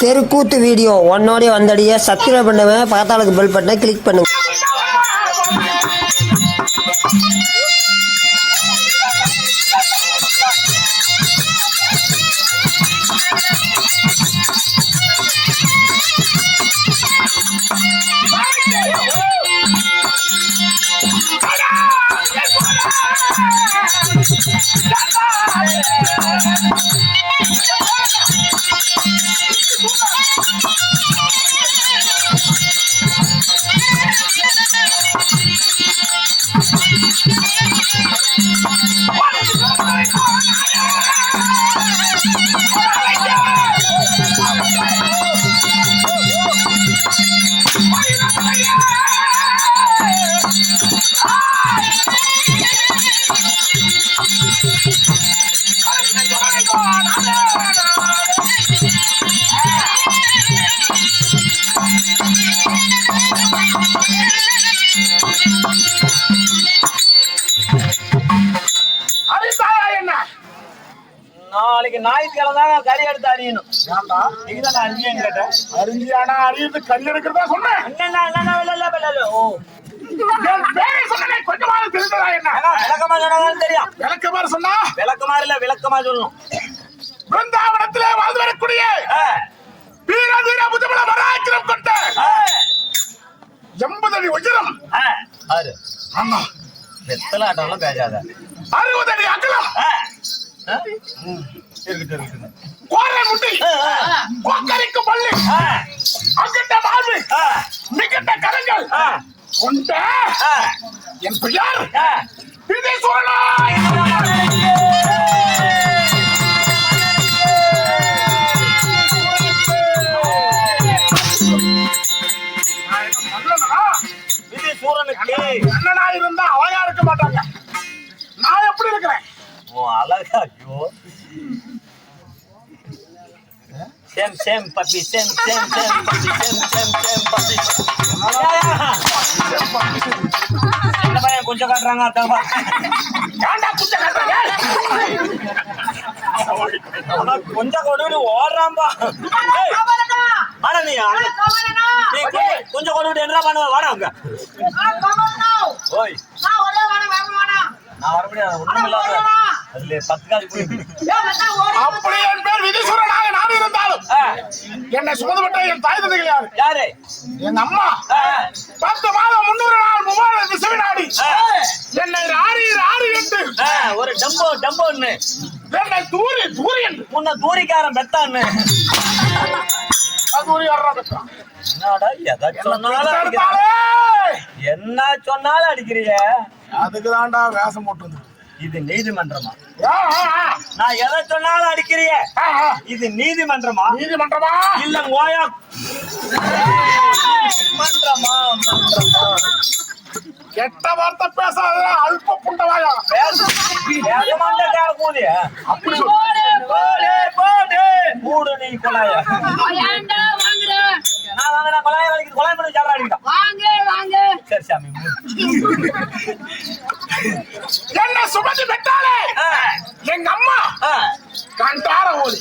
தெருக்கூத்து video ஒன்னோடய வந்தடிய subscribe பண்ணுவேன், பக்கத்தாளுக்கு bell பட்டனை கிளிக் பண்ணுங்க. நாளைக்கு ஞாயிற்றுக்கிழமை கறி எடுத்து அறியணும். அரிஞ்சியான்னு கேட்டேன். அரிஞ்சியானா அறியது கறி எடுக்கிறதா சொன்னேன். கொஞ்சமாவது தெரிஞ்சதா என்ன? விளக்கமா சொன்னாலும் தெரியும். விளக்கமாறு சொன்னா விளக்கமாறு இல்ல, விளக்கமா சொல்லணும். பிருந்தாவனத்திலே வாழ்ந்து வரக்கூடிய வீர வீர முதுமல வராக்கிரம் கொண்ட 80 அடி உயரம். ஆமா, வெத்தல ஆட்டம்லாம் பேசாத. 60 அடி அகலம். கோரை முட்டி, கொக்கரிக்கு பள்ளி, அங்கிட்ட மார்பு, மிகட்ட கரங்கள் கொண்ட என் பெயர் விதீஸ்வரனா. அண்ணனா இருந்தா அழகா இருக்க மாட்டாங்க. நான் எப்படி இருக்கிறேன்? அழகா? ஐயோ, same same puppy, same same same puppy, same same same puppy. இந்த பையன் கொஞ்சம் காட்டுறாங்க. கொஞ்சம் கொண்டு ஓடுறான்பா. கொஞ்சம் கொண்டு என்ன பண்ணுவ? வாடா அங்க. ஓய், நான் வர முடியாது. ஒண்ணும் இல்லாத அதுல 10 காசு அப்படி என் பேர் விதீஸ்வரனாக நான் இருந்தாலும் என்னை சுமந்துவிட்ட என் தாய் தந்தைகள் யாரு? யாரு? என் அம்மா 10 மாதம் 300 நாள் முபாரக் திசைநாடி என்னை ராரி ராரி என்று ஒரு டம்போ டம்போன்னு என்னை தூரி தூரி என்று முன்ன தூரிக்காரன் பெத்தான்னு. என்னடா எதை சொன்னாலும் என்ன சொன்னாலும் அடிக்கிறிய? அதுக்கு தான்டா வேஷம் போட்டு வந்து. இது நீதிமன்றமா? நான் எதை சொன்னாலும் அடிக்கிறிய? இது நீதிமன்றமா? நீதிமன்றமா இல்ல ஓயா மன்றமா? கெட்ட வார்த்தை பேசாத அல்ப புண்டவாயா. கூலிய அப்படி மூடு நீ கொலாய. நான் வாங்க, கொலாய வலிக்கு கொலாய் பண்ணி சாப்பிடாடிக்கிட்டோம். சரி சாமி, என்ன சுமந்து பெற்றாலே எங்க அம்மா கண்டார ஓடி.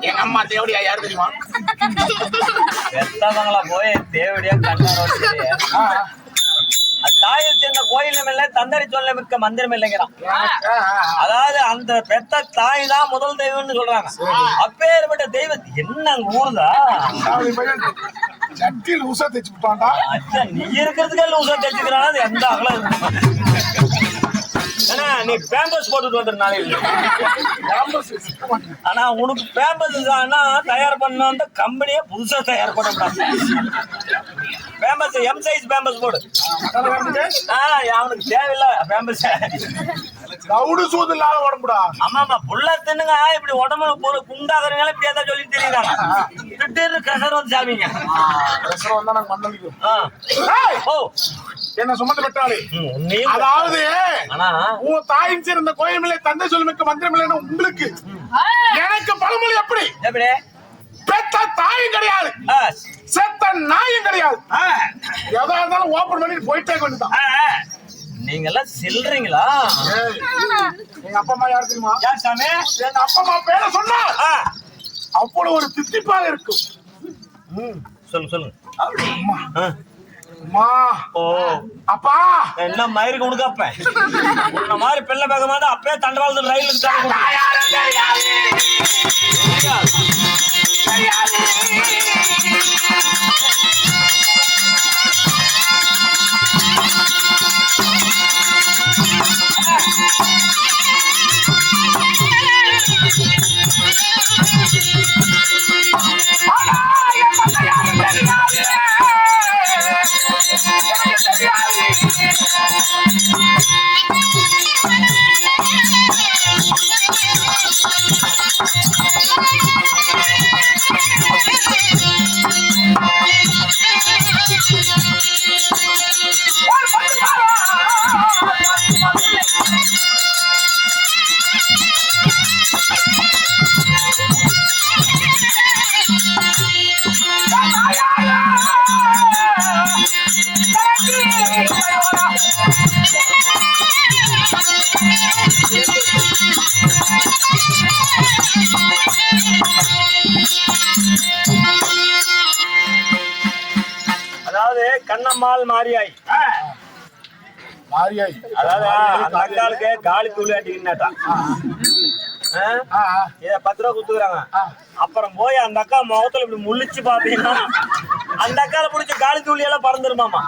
எங்க அம்மா தேவடியா யாரு தெரியுமா? பெத்தவங்களா போய் தேவடியா கண்டாரோ. தாயில் சேர்ந்த கோயிலும் இல்லை, தந்தரி சொல்ல மிக்க மந்திரம் இல்லைங்கிறான். அதாவது அந்த பெத்த தாய் தான் முதல் தெய்வம்னு சொல்றாங்க. அப்பேற்பட்ட தெய்வம் என்ன ஊர்தா? சட்டில் ஊசா தைச்சு விட்டான்டா. நீ இருக்கிறதுக்கு ஊசா தைச்சுக்கிறான். அது எந்த அகலம் இருக்கு? நீ பேம்பஸ் போட்டுட்டு வந்துரு நாளைக்கு. ஆனா உனக்கு பேம்பஸ் தயார் பண்ண கம்பெனியே புதுசா தயார் பண்ண பேம்பஸ் எம் சைஸ் பேம்பஸ் போடு. அவனுக்கு தேவையில்ல பேம்பஸ். கவுடு சூது இல்லாத உடம்புடா. ஆமாமா, புள்ள தின்னுங்க இப்படி உடம்பு குண்டாகிறனால இப்படி ஏதாவது சொல்லி தெரியுறாங்க. திடீர்னு கசர் வந்து சாமிங்க. என்ன சுமந்து பெற்றாலே அதாவது உன் தாயின் சேர்ந்த கோயிலே தந்தை சொல்லுமிக்க மந்திரம் இல்லைன்னு உங்களுக்கு. எனக்கு பழமொழி எப்படி? பெத்த தாயும் கிடையாது, செத்த நாயும் கிடையாது. எதா இருந்தாலும் ஓபன் பண்ணிட்டு போயிட்டே கொண்டுதான். நீங்க எல்லாம் செல்றீங்களா? எங்க அப்பா அம்மா யாரு தெரியுமா? யார் சாமி? எங்க அப்பா அம்மா பேரை சொன்னா அவ்வளவு ஒரு தித்திப்பாக இருக்கும். சொல்லுங்க. அம்மா ஓ அப்பா என்ன மயிருக்கு உனக்கு அப்ப உன்ன மாதிரி பிள்ளை பேக மாதிரி அப்பயே தண்டவாளத்துல ரயிலுக்கு அதாவது கண்ணம்மாள் மாரியாய் அதாவது அந்த அக்காளுக்கு காலி தூள் ஆட்டிக்கிட்டாட்டா இத 10 ரூபா குடுத்துக்கிறாங்க. அப்புறம் போய் அந்த அக்கா முகத்துல இப்படி முழிச்சு பாத்தீங்கன்னா அந்த அக்கால பிடிச்ச காலி தூளி எல்லாம் பறந்துருமாமா.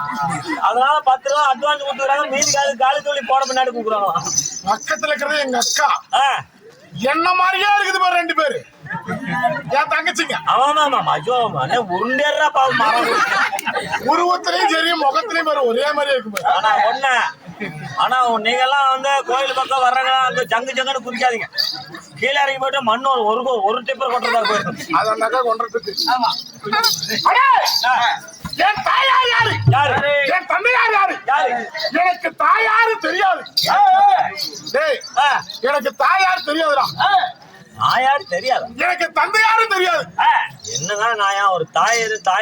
அதனால 10 ரூபா அட்வான்ஸ் குடுத்துக்கிறாங்க. மீதி காலி தூளி போட பின்னாடி குடுக்குறாங்க. பக்கத்துல இருக்கிறது எங்க அக்கா என்ன மாதிரியே இருக்குது பாரு 2 பேரு என் தங்கச்சிங்க. உருண்டேறா பாவம் மரம் உருவத்திலையும் சரி முகத்திலையும் பாரு ஒரே மாதிரி இருக்கு. ஆனா ஒண்ணு ஆனா நீங்க எல்லாம் வந்து கோயில் பக்கம் வர்றாங்க அங்க ஜங்குன்னு குடிக்காதீங்க. கீழே இறங்கி போயிட்டு மண் ஒரு டிப்பர் கொட்டுறதா போயிடும். அது அந்த அக்கா கொண்டுறதுக்கு. என் தாயார் யாரு? என் தந்தையார் யாரு? எனக்கு தாயாரு தெரியாது. எனக்கு தாயார் தெரியாதுடா. நாயாரு தெரியாது. எனக்கு தந்தையாரும் தெரியாது. என்னங்க நாயா? ஒரு தாய்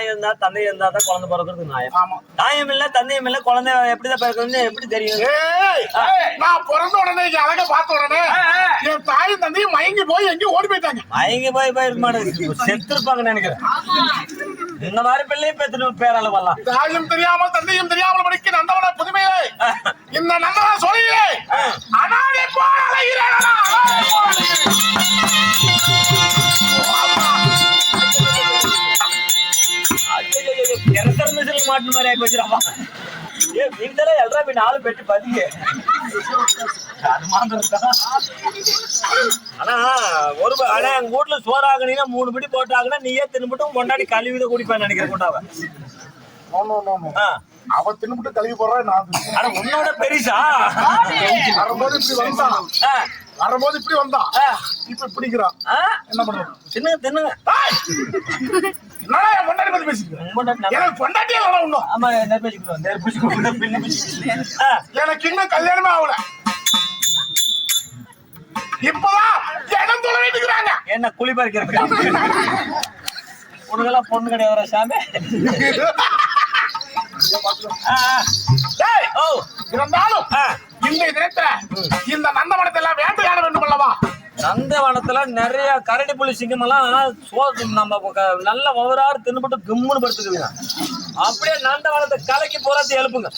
இருந்தா தந்தை இருந்தா தான் குழந்தை பிறக்கிறது நாயம். தாயம் இல்ல தந்தையும் இல்ல குழந்தை எப்படிதான் பிறக்குதுன்னு எப்படி தெரியும்? நான் பிறந்த உடனே அழக பார்த்த உடனே என் தாயும் தந்தையும் மயங்கி போய் எங்கேயும் ஓடி போயிட்டாங்க. மயங்கி போய் இருக்க மாட்டேங்குது, செத்து இருப்பாங்கன்னு நினைக்கிறேன். இந்த மாதிரி பிள்ளையும் பெற்று பேரால வரலாம். தாயும் தெரியாமல் தந்தையும் தெரியாமல் படிக்க நந்தவன புதுமையே இந்த நந்தவன சொல்லியே அனாதை போல அலைகிறேன். மாட்டு மாதிரி ஆகி வச்சிருப்பா. வீட்டுல எல்லா நாலு பெட்டு பதிங்க. ஆனா எங்க வீட்டுல சோறு ஆகுனீங்கன்னா 3 பிடி போட்டு ஆகுனா நீயே தின்னுபிட்டு கொண்டாடி கழுவித குடிப்பேன்னு நினைக்கிறேன். கொண்டாவ அவ தின்னுபிட்டு கழுவி போடுறேன் நான். ஆனா உன்னோட பெரிசா வரும்போது இப்படி வந்தான். வரும்போது இப்படி வந்தான். இப்ப பிடிக்கிறான். என்ன பண்ணுவோம்? தின்னுங்க. நான் பொண்டாட்டி பத்தி பேசிக்கிறேன். எனக்கு பொண்டாட்டியே ஒண்ணும். ஆமா எனக்கு இன்னும் கல்யாணமே ஆகல. இப்பதான் இடம் தொலை வைக்கிறாங்க. என்ன குழி பறிக்கிறதுக்கு? உனக்கெல்லாம் பொண்ணு கிடையாது சாமி. இருந்தாலும் இந்த தினத்துல இந்த நந்தவனத்தை எல்லாம் வேட்டையாட வேண்டும் அல்லவா? நந்தவனத்துல நிறைய கரடி புலி சிங்கம் எல்லாம் நம்ம நல்ல ஒவ்வொரு தின்னுபட்டு கும்முன்னு படுத்துக்குதுங்க. அப்படியே நந்தவனத்தை கலைக்கு போறாது எழுப்புங்க.